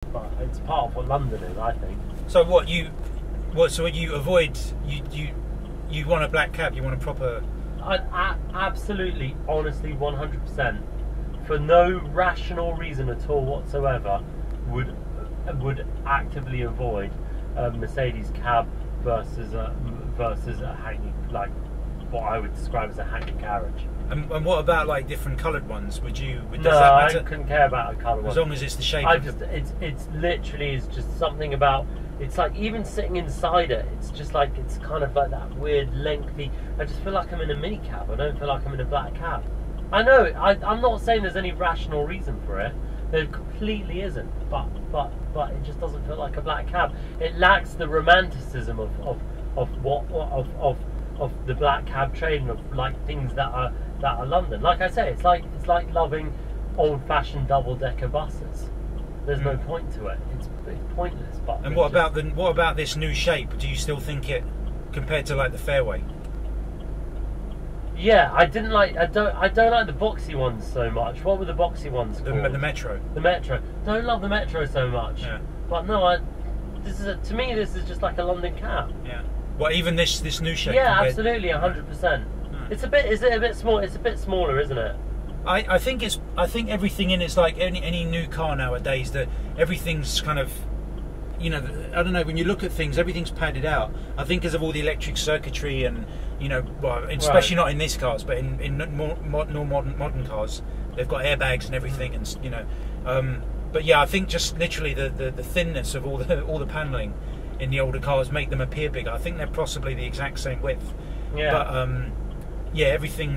but it's part of what London is, I think. So what you avoid? You want a black cab? You want a proper? I absolutely, honestly, 100%, for no rational reason at all whatsoever, would actively avoid a Mercedes cab versus a Hackney, like what I would describe as a Hackney carriage. And what about like different coloured ones? Does No, that matter? I couldn't care about a colour one. As long as it's the shape. It's literally is just something about. It's like even sitting inside it, it's just like it's kind of like that weird lengthy. I just feel like I'm in a mini cab. I don't feel like I'm in a black cab. I know. I'm not saying there's any rational reason for it. There completely isn't. But it just doesn't feel like a black cab. It lacks the romanticism of the black cab trade and of like things that are London. Like I say, it's like loving old-fashioned double-decker buses. There's no point to it. It's pointless. But and what about this new shape? Do you still think it, compared to like the Fairway? Yeah, I don't like the boxy ones so much. What were the boxy ones called? The Metro. The Metro. Don't love the Metro so much. Yeah. But no, to me this is just like a London cab. Yeah. Well, even this new shape. Yeah, absolutely, 100%. It's a bit. Is it a bit small? It's a bit smaller, isn't it? I think everything in it's like any new car nowadays, that everything's kind of, you know, I don't know, when you look at things, everything's padded out. I think because of all the electric circuitry and, you know, well, especially not in these cars, but in more modern cars, they've got airbags and everything, and you know. But yeah, I think just literally the thinness of all the paneling in the older cars make them appear bigger. I think they're possibly the exact same width. Yeah. But yeah, everything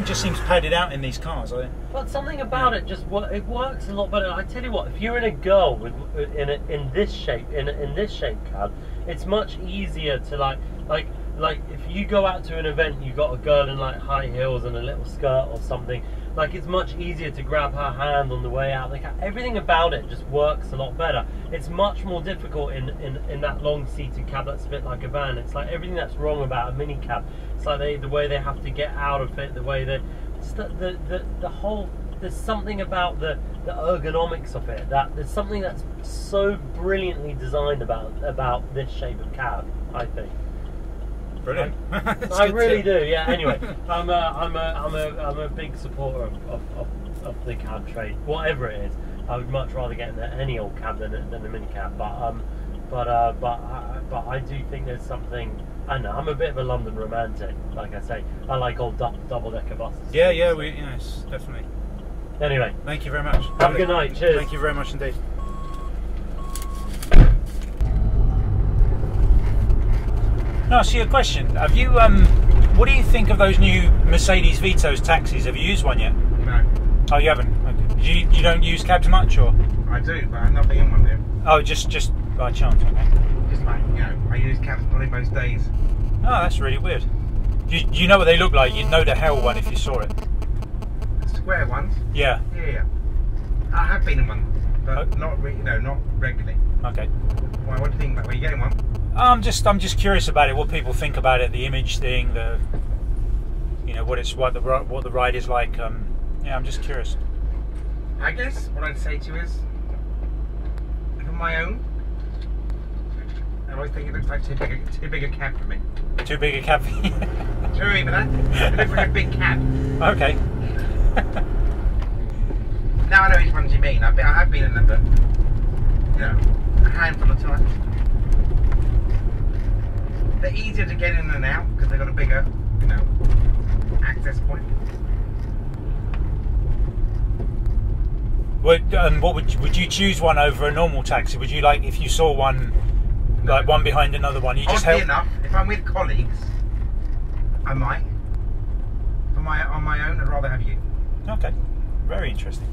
just seems padded out in these cars. But something about it just it works a lot better. I tell you what, if you're in a girl in this shape cab, it's much easier to like if you go out to an event, you got a girl in like high heels and a little skirt or something. Like it's much easier to grab her hand on the way out. Like everything about it just works a lot better. It's much more difficult in that long-seated cab that's a bit like a van. It's like everything that's wrong about a mini cab. It's like the way they have to get out of it, the way the whole. There's something about the ergonomics of it, that there's something that's so brilliantly designed about this shape of cab, I think. Brilliant. I really do. Yeah. Anyway, I'm a big supporter of the cab trade, whatever it is. I would much rather get in any old cab than a mini cab. But I do think there's something. I don't know. I'm a bit of a London romantic. Like I say, I like old double-decker buses. Yeah, yes, definitely. Anyway, thank you very much. Have a good night. Cheers. Thank you very much indeed. Now, ask you a question. Have you, what do you think of those new Mercedes Vitos taxis? Have you used one yet? No. Oh, you haven't? Okay. You don't use cabs much, or? I do, but I've not been in one there. Oh, just by chance, okay. Just like, you know, I use cabs probably most days. Oh, that's really weird. You know what they look like? You'd know the hell one if you saw it. The square ones? Yeah. Yeah. I have been in one, but not regularly. Okay. Well, what do you think about when you getting one? I'm just curious about it. What people think about it, the image thing, what the ride is like. Yeah, I'm just curious. I guess what I'd say to you is, for my own, I always think it looks like too big a cab for me. Too big a cab for you? Do you know what I mean by that? It looks like a big cab. Okay. Now I know which ones you mean. I have been in them, but you know, a handful of times. They're easier to get in and out because they've got a bigger, you know, access point. What would you choose one over a normal taxi? Would you, like, if you saw one, like one behind another one, you just help? Oddly enough, if I'm with colleagues, I might. On my own, I'd rather have you. Okay, very interesting.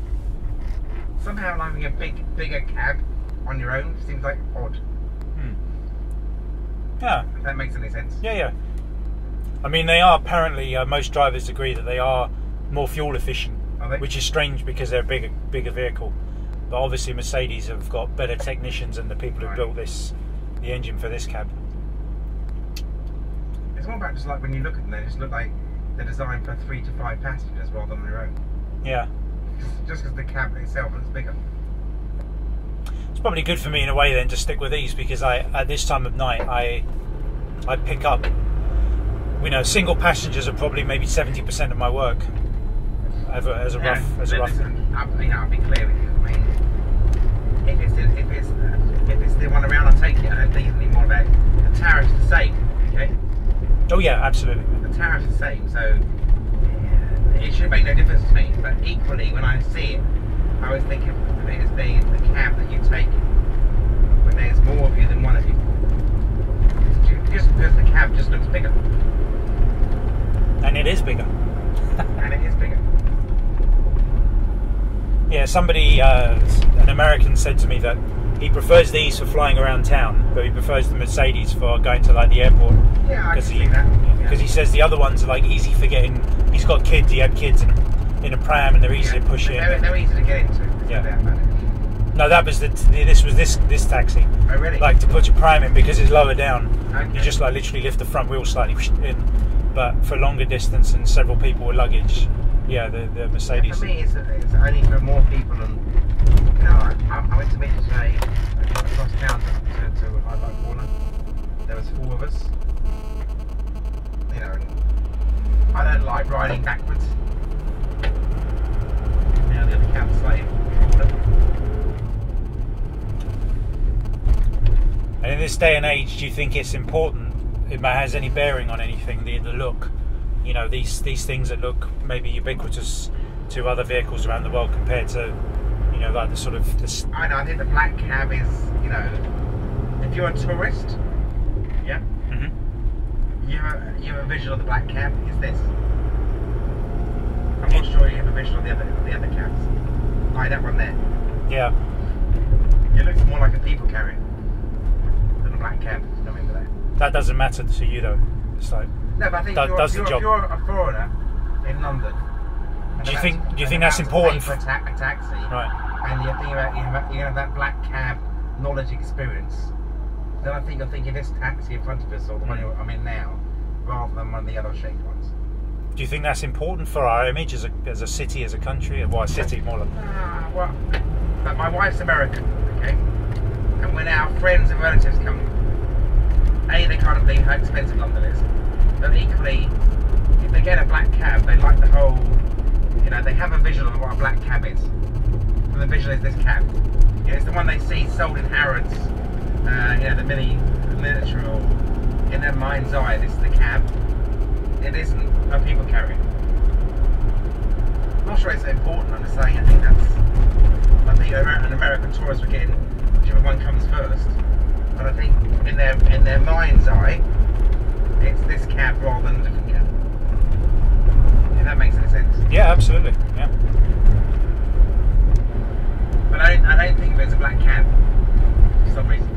Somehow having a bigger cab on your own seems like odd. Yeah. If that makes any sense. Yeah. I mean, they are apparently, most drivers agree that they are more fuel efficient, which is strange because they're a bigger vehicle. But obviously Mercedes have got better technicians than the people who built the engine for this cab. It's more about just like when you look at them, they just look like they're designed for 3 to 5 passengers rather than their own. Yeah. just because the cab itself looks bigger. It's probably good for me in a way then to stick with these, because at this time of night I pick up, you know, single passengers are probably maybe 70% of my work as a rough. Listen, I'll be clear with you. I mean, if it's the one around, I'll take it. I don't think it's any more about it. The tariff's the same, okay? Oh yeah, absolutely. The tariff's the same, so it should make no difference to me. But equally, when I see it, I always think of it as being the cab that you take when there's more of you than one of you. Just because the cab just looks bigger. And it is bigger. And it is bigger. Yeah, somebody, an American said to me that he prefers these for flying around town, but he prefers the Mercedes for going to like the airport. Yeah, I can see that. Because he says the other ones are like easy for getting. He's got kids. He had kids in a pram, and they're easy to push in. They're easy to get into. Yeah. No, that was this taxi. Oh really? Like to put your pram in because it's lower down. Okay. You just like literally lift the front wheel slightly in. But for longer distance and several people with luggage, yeah, the Mercedes. Yeah, for me, it's only for more people. And you know, I went to meet today across town to a high corner. There was 4 of us. You know, I don't like riding backwards. Now the other cab's slightly forward. And in this day and age, do you think it's important? It has any bearing on anything? The look, you know, these things that look maybe ubiquitous to other vehicles around the world compared to, you know, like the sort of this. I know. I think the black cab is, you know, if you're a tourist, yeah, you have a visual of the black cab. Is this? I'm not sure you have a visual of the other cabs. Like that one there. Yeah. It looks more like a people carrier than a black cab. I mean, that. That doesn't matter to you though. It's like No, but I think that does the job. if you're a foreigner in London, Do you think that's important for a taxi? Right. And you're thinking about you're gonna have that black cab knowledge experience. Then I think you're thinking this taxi in front of us, or the one I'm in now, rather than one of the other shaped ones. Do you think that's important for our image as a city, as a country? Well, a city more like. Well, but my wife's American, okay, and when our friends and relatives come, they can't believe how expensive London is. But equally, if they get a black cab, they like the whole, you know, they have a visual of what a black cab is. And the visual is this cab. You know, it's the one they see sold in Harrods, you know, the miniature, or in their mind's eye, this is the cab. It isn't a people carrier. I'm not sure it's important, I'm just saying, I think an American tourist would get in whichever one comes first. But I think in their mind's eye, it's this cab rather than a different cab. If that makes any sense. Yeah, absolutely. Yeah. But I don't think there's a black cab for some reason.